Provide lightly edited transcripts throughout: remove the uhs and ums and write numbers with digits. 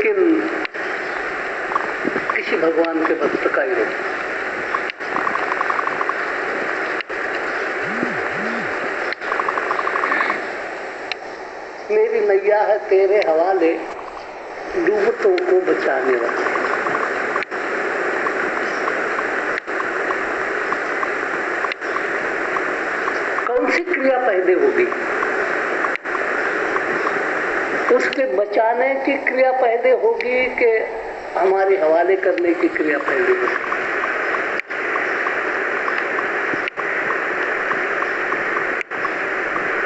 लेकिन किसी भगवान के भक्त का ही रूप। मेरी नैया है तेरे हवाले, डूबतों को बचाने वाले। कौन सी क्रिया पहले होगी? उसके बचाने की क्रिया पहले होगी कि हमारे हवाले करने की क्रिया पहले होगी?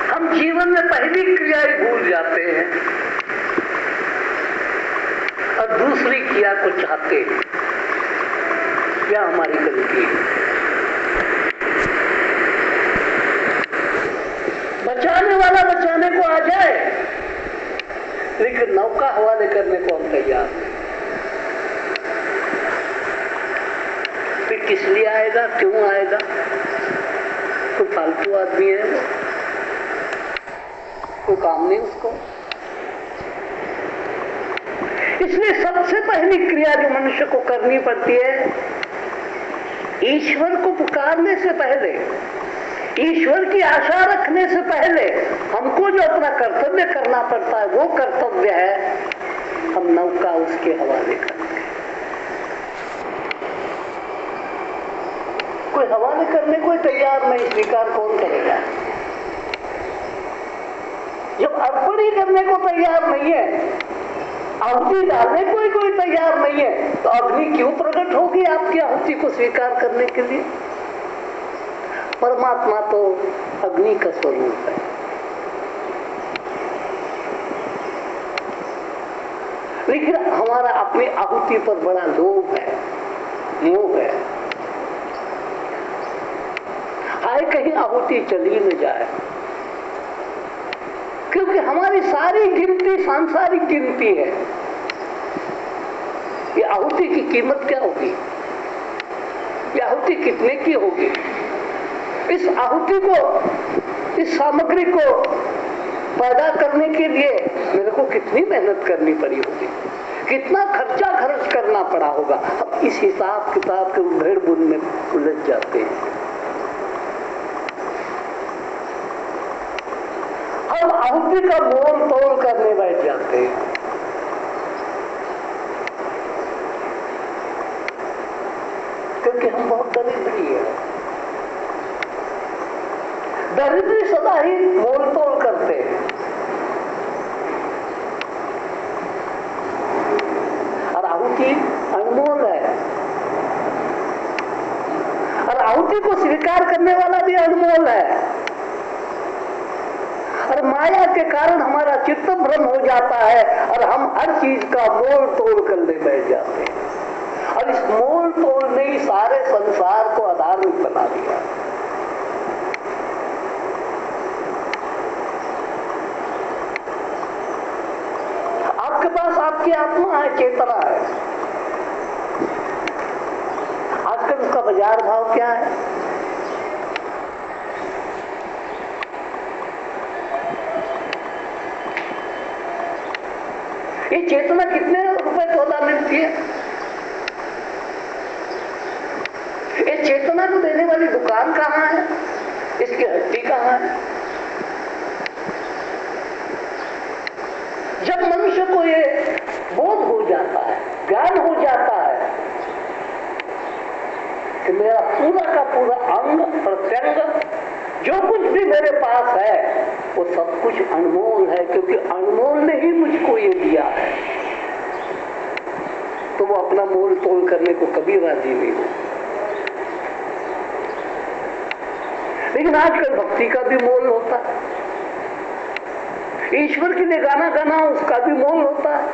हम जीवन में पहली क्रिया ही भूल जाते हैं और दूसरी क्रिया को चाहते हैं। क्या हमारी गलती है? बचाने वाला बचाने को आ जाए, लेकिन नौका हवाले करने को हम तैयार नहीं। फिर किस लिए आएगा, क्यों आएगा? कोई फालतू आदमी है वो, कोई काम नहीं उसको। इसलिए सबसे पहली क्रिया जो मनुष्य को करनी पड़ती है, ईश्वर को पुकारने से पहले, ईश्वर की आशा रखने से पहले हमको जो अपना कर्तव्य करना पड़ता है, वो कर्तव्य है हम नौका उसके हवाले करें। कोई हवाले करने को तैयार नहीं, स्वीकार कौन करेगा? जब अर्पण ही करने को तैयार नहीं है, आहुति डालने को ही कोई तैयार नहीं है, तो अग्नि क्यों प्रकट होगी आपकी आहुति को स्वीकार करने के लिए? परमात्मा तो अग्नि का स्वरूप है। लेकिन हमारा अपनी आहुति पर बड़ा लोभ है, मोह है। आए कहीं आहुति चली न जाए, क्योंकि हमारी सारी गिनती सांसारिक गिनती है। ये आहुति की कीमत क्या होगी? ये आहुति कितने की होगी? इस आहुति को, इस सामग्री को पैदा करने के लिए मेरे को कितनी मेहनत करनी पड़ी होगी, कितना खर्चा खर्च करना पड़ा होगा। अब इस हिसाब किताब के उधेड़ बुन में उलझ जाते हैं। हम आहुति का मोल तोल करने बैठ जाते हैं। क्योंकि हम बहुत दरिद्री है। दरिद्री सदा ही मोल तोल करते हैं। और आहुति अनमोल है, और आहुति को स्वीकार करने वाला भी अनमोल है। और माया के कारण हमारा चित्त भ्रम हो जाता है और हम हर चीज का मोल तोल करने बैठ जाते हैं। और इस मोल तोल ने ही सारे संसार को आधारभूत बना दिया। आपके पास आपकी आत्मा है, चेतना है। आजकल उसका बाजार भाव क्या है? ये चेतना कितने रुपए तोला मिलती है? ये चेतना को देने वाली दुकान कहाँ है? इसकी हड्डी कहाँ है? जब मनुष्य को ये बोध हो जाता है, ज्ञान हो जाता है कि मेरा पूरा का पूरा अंग प्रत्यंग जो कुछ भी मेरे पास है वो सब कुछ अनमोल है, क्योंकि अनमोल ने ही मुझको ये दिया है, तो वो अपना मोल तोल करने को कभी राजी नहीं हो। लेकिन आजकल भक्ति का भी मोल होता है, ईश्वर के लिए गाना गाना उसका भी मोल होता है।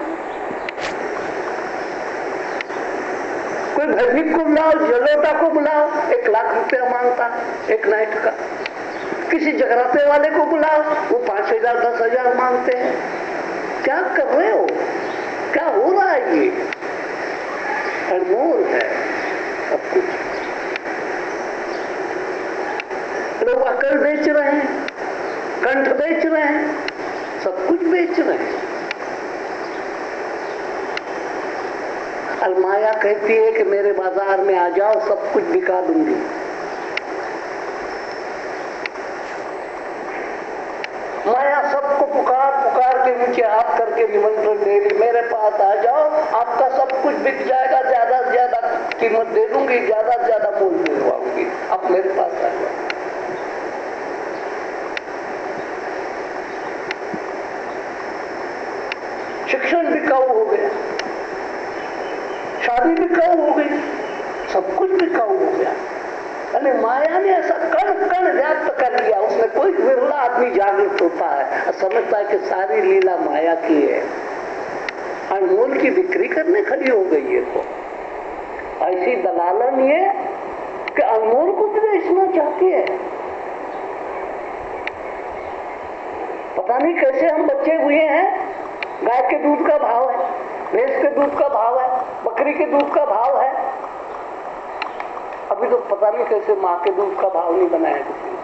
कोई भजनिक को बुलाओ, जलोटा को बुलाओ, 1 लाख रुपया मांगता एक नाइट का। किसी जगराते वाले को बुलाओ, वो 5,000 10,000 मांगते हैं। क्या कर रहे हो? क्या हो रहा है? ये अनमोल है सब कुछ। लोग अकल बेच रहे हैं, कंठ बेच रहे हैं, सब कुछ बेच रहे हैं। और माया कहती है कि मेरे बाजार में आ जाओ, सब कुछ बिका दूंगी। माया सबको पुकार पुकार के नीचे हाथ करके निमंत्रण दे रही, मेरे पास आ जाओ, आपका सब कुछ बिक जाएगा, ज्यादा से ज्यादा कीमत दे दूंगी, ज्यादा से ज्यादा मूल्य दिलवाऊंगी, आप मेरे पास आ जाओ। शिक्षण बिकाऊ हो गया, शादी बिकाऊ हो गई, सब कुछ बिकाऊ हो गया। अरे माया ने ऐसा कण कण व्याप्त कर लिया, उसमें कोई विरला आदमी जागृत होता है और समझता है कि सारी लीला माया की है। अनमोल की बिक्री करने खड़ी हो गई है। तो ऐसी दलालन ये कि अनमोल को भी बेचना चाहती है। पता नहीं कैसे हम बच्चे हुए हैं। गाय के दूध का भाव है, भैंस के दूध का भाव है, बकरी के दूध का भाव है। अभी तो पता नहीं कैसे माँ के दूध का भाव नहीं बनाया किसी ने।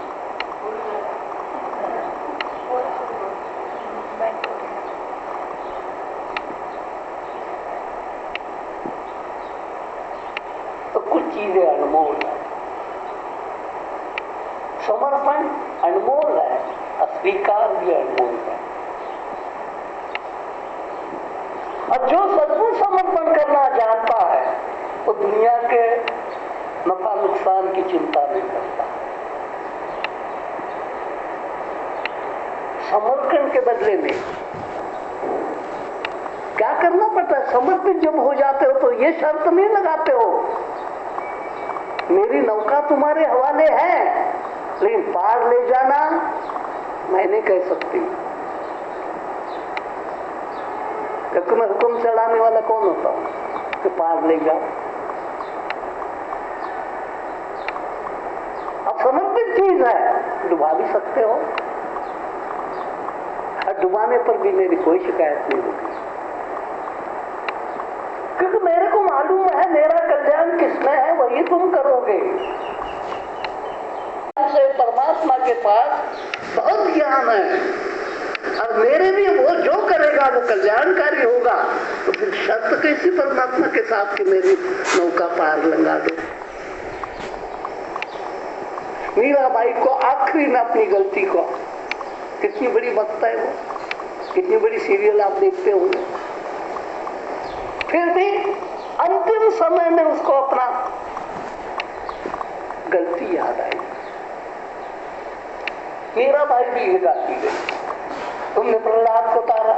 तो कुछ चीजें अनमोल है, समर्पण अनमोल है, अस्वीकार भी अनमोल है। और जो सचमुच समर्पण करना जानता है वो दुनिया के नफा नुकसान की चिंता नहीं करता। समर्पण के बदले में क्या करना पड़ता है? समर्पित जब हो जाते हो तो ये शर्त नहीं लगाते हो मेरी नौका तुम्हारे हवाले है, लेकिन पार ले जाना मैं नहीं कह सकती। तुम्हें हुक्म चलाने वाला कौन होता है कि पार ले जाओ? अब समर्पित चीज है, डुबा भी सकते हो, और डुबाने पर भी मेरी कोई शिकायत नहीं होगी, क्योंकि मेरे को मालूम है मेरा कल्याण किसमें है, वही तुम करोगे। परमात्मा के पास बहुत ज्ञान है और मेरे लिए वो जो करेगा वो कल्याणकारी होगा। तो फिर शर्त कैसी परमात्मा के साथ कि मेरी नौका पार लंगा दो। मीराबाई को आखिरी में अपनी गलती को, कितनी बड़ी भक्त है वो, कितनी बड़ी सीरियल आप देखते होंगे, फिर भी अंतिम समय में उसको अपना गलती याद आई। मीराबाई भी ये गाती गई, तुमने प्रहलाद को तारा,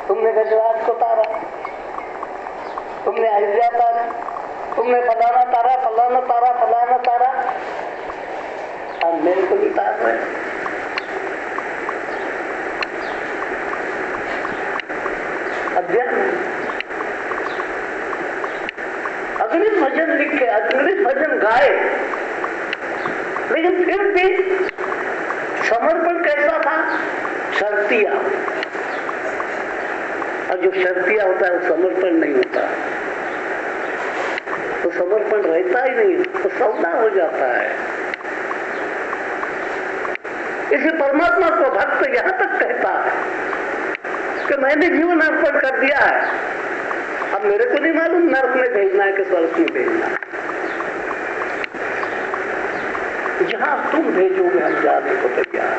तुमने गजराज को तारा, तुमने अहिल्या तारा, तुमने फलाना तारा, फलाना तारा, फलाना तारा, और मेरे को नहीं तार रहे। अध्यात्म अगणित भजन लिखे, अगणित भजन गाए, लेकिन फिर भी समर्पण कैसा था? शर्तिया। और जो शर्तिया होता है वो समर्पण नहीं होता, तो समर्पण रहता ही नहीं, तो सौदा हो जाता है। इसी परमात्मा को भक्त यहां तक कहता है कि मैंने जीवन अर्पण कर दिया है, अब मेरे को नहीं मालूम नर्क में भेजना है कि स्वर्ग में भेजना है। जहां तुम भेजोगे हम जाने को तैयार।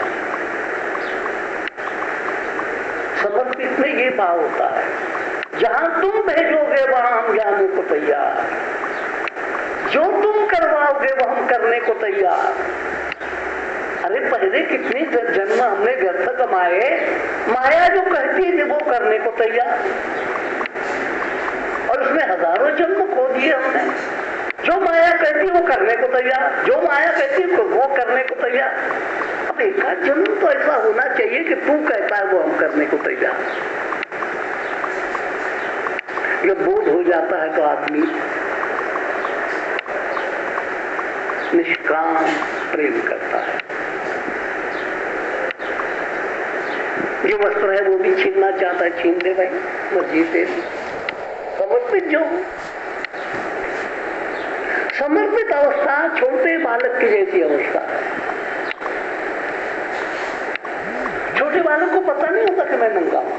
समर्पित में ये भाव होता है, जहां तुम भेजोगे वहां हम जाने को तैयार, जो तुम करवाओगे वो हम करने को तैयार। अरे पहले कितने जन्म हमने व्यर्थ कमाए, माया जो कहती है वो करने को तैयार, और उसमें हजारों जन्म खो दिए हमने। जो माया कहती है वो करने को तैयार, जो माया कहती है वो करने को तैयार। अब एक जन्म तो ऐसा होना चाहिए कि तू कहता है वो हम करने को तैयार। जब बोध हो जाता है तो आदमी निष्काम प्रेम करता है। जो वस्त्र है वो भी छीनना चाहता है, छीन दे भाई, मर्जी से। समर्पित जो समर्पित अवस्था छोटे बालक की जैसी अवस्था है। छोटे बालक को पता नहीं होता कि मैं नंगा हूं,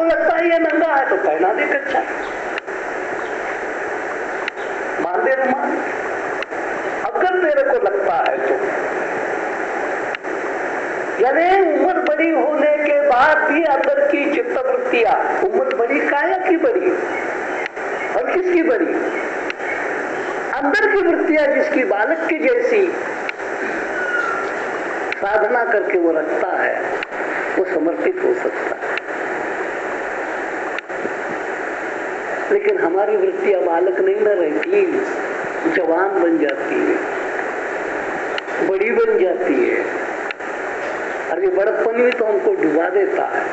आपको लगता है ये नंगा है तो पहना दे कच्चा, मान दे रुमाल, अगर तेरे को लगता है तो। यानी उम्र बड़ी होने के बाद भी अंदर की चित्तवृत्तियां, उम्र बड़ी काया की बड़ी और किसकी बड़ी? अंदर की वृत्तियां जिसकी बालक की जैसी साधना करके वो रखता है, वो समर्पित हो सकता है। लेकिन हमारी वृत्तियां बालक नहीं न रहती, जवान बन जाती है, बड़ी बन जाती है, और ये बड़प्पन भी तो हमको डुबा देता है।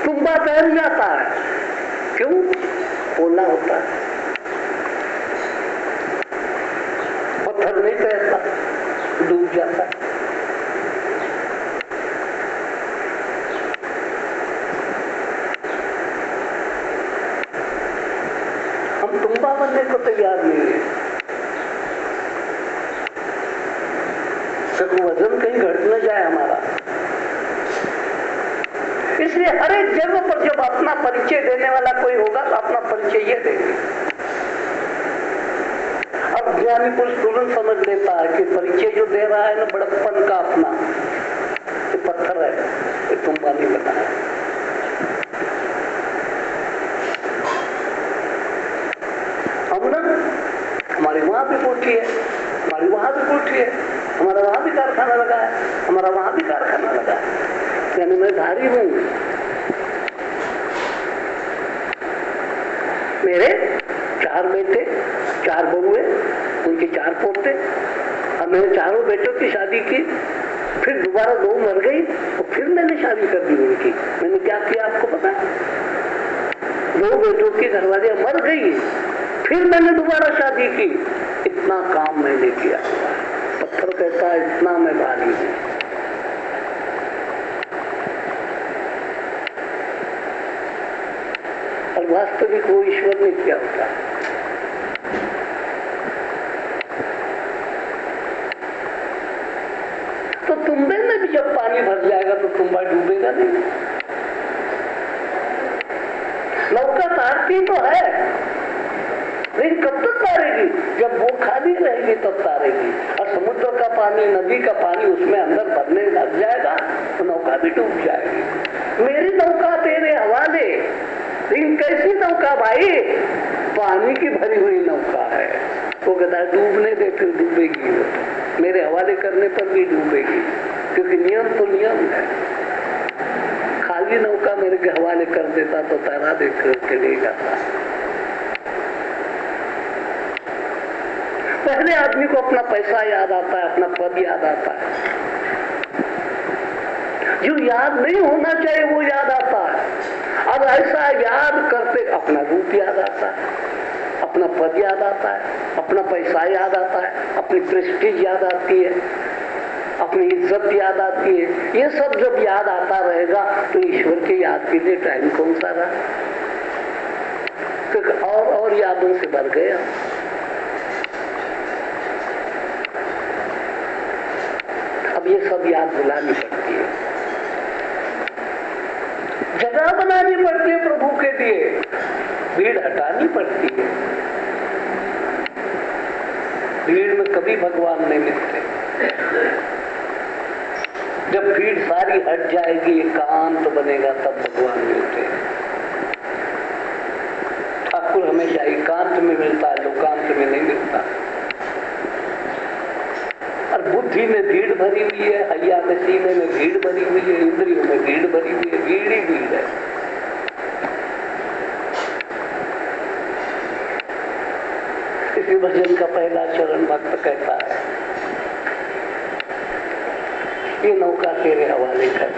तुम्बा तैर जाता है, क्यों? पोला होता है, पत्थर नहीं तैरता, डूब जाता है। हम तुम्बा बनने को तैयार नहीं है, तो वजन कहीं घट न जाए हमारा। इसलिए हर एक जगह पर जब अपना परिचय देने वाला कोई होगा तो अपना परिचय ये देंगे। अब ज्ञानी पुरुष तुरंत समझ लेता है कि परिचय जो दे रहा है ना बड़प्पन का अपना, ये पत्थर है, ये तुम्बा नहीं बनाया। हम ना हमारी वहां भी कोठी है, हमारी वहां भी कोठी है, हमारा वहां भी कारखाना लगा है, हमारा वहां भी कारखाना लगा है, यानी मैं धारी हूं। मेरे 4 बेटे, 4 बहुए, उनके 4 पोते, और मैंने चारों बेटों की शादी की, फिर दोबारा 2 मर गई और फिर मैंने शादी कर दी उनकी। मैंने क्या किया आपको पता? 2 बेटों की घरवालियां मर गई, फिर मैंने दोबारा शादी की। इतना काम मैंने किया। पत्थर कहता है इतना मैं भारी हूं। और वास्तविक वो ईश्वर ने किया होता है। तो तुम्बे में भी जब पानी भर जाएगा तो तुम्बा डूबेगा नहीं। नौका तारती तो है, लेकिन कब तक तारेगी? जब वो खाली रहेगी तब तारेगी। और समुद्र का पानी, नदी का पानी उसमें अंदर भरने लग जाएगा तो नौका भी डूब जाएगी। मेरी नौका तेरे हवाले, लेकिन कैसी नौका भाई? पानी की भरी हुई नौका है। वो कहता है डूबने दे, फिर डूबेगी वो, मेरे हवाले करने पर भी डूबेगी, क्योंकि नियम तो नियम है। खाली नौका मेरे के हवाले कर देता तो तैरा देकर चले जाता। पहले आदमी को अपना पैसा याद आता है, अपना पद याद आता है। जो याद नहीं होना चाहिए वो याद आता है। अब ऐसा याद करते अपना रूप याद आता है, अपना पद याद आता है, अपना पैसा याद आता है, अपनी प्रेस्टीज याद आती है, अपनी इज्जत याद आती है। ये सब जब याद आता रहेगा तो ईश्वर के याद के लिए टाइम कौन सा रहा? तो और यादों से भर गया। अब ये सब याद भुलानी पड़ती है, जगह बनानी पड़ती है प्रभु के लिए, भीड़ हटानी पड़ती है। भीड़ में कभी भगवान नहीं मिलते। जब भीड़ सारी हट जाएगी, एकांत बनेगा, तब भगवान मिलते हैं। ठाकुर हमेशा एकांत में मिलता है, लोकांत में नहीं मिलता। और बुद्धि में भीड़ भरी हुई है, हैया में, सीने में भीड़ भरी हुई है, इंद्रियों में भीड़ भरी हुई है, भीड़ ही भीड़ है। इसी भजन का पहला चरण भक्त कहता है ये नौका तेरे हवाले कर।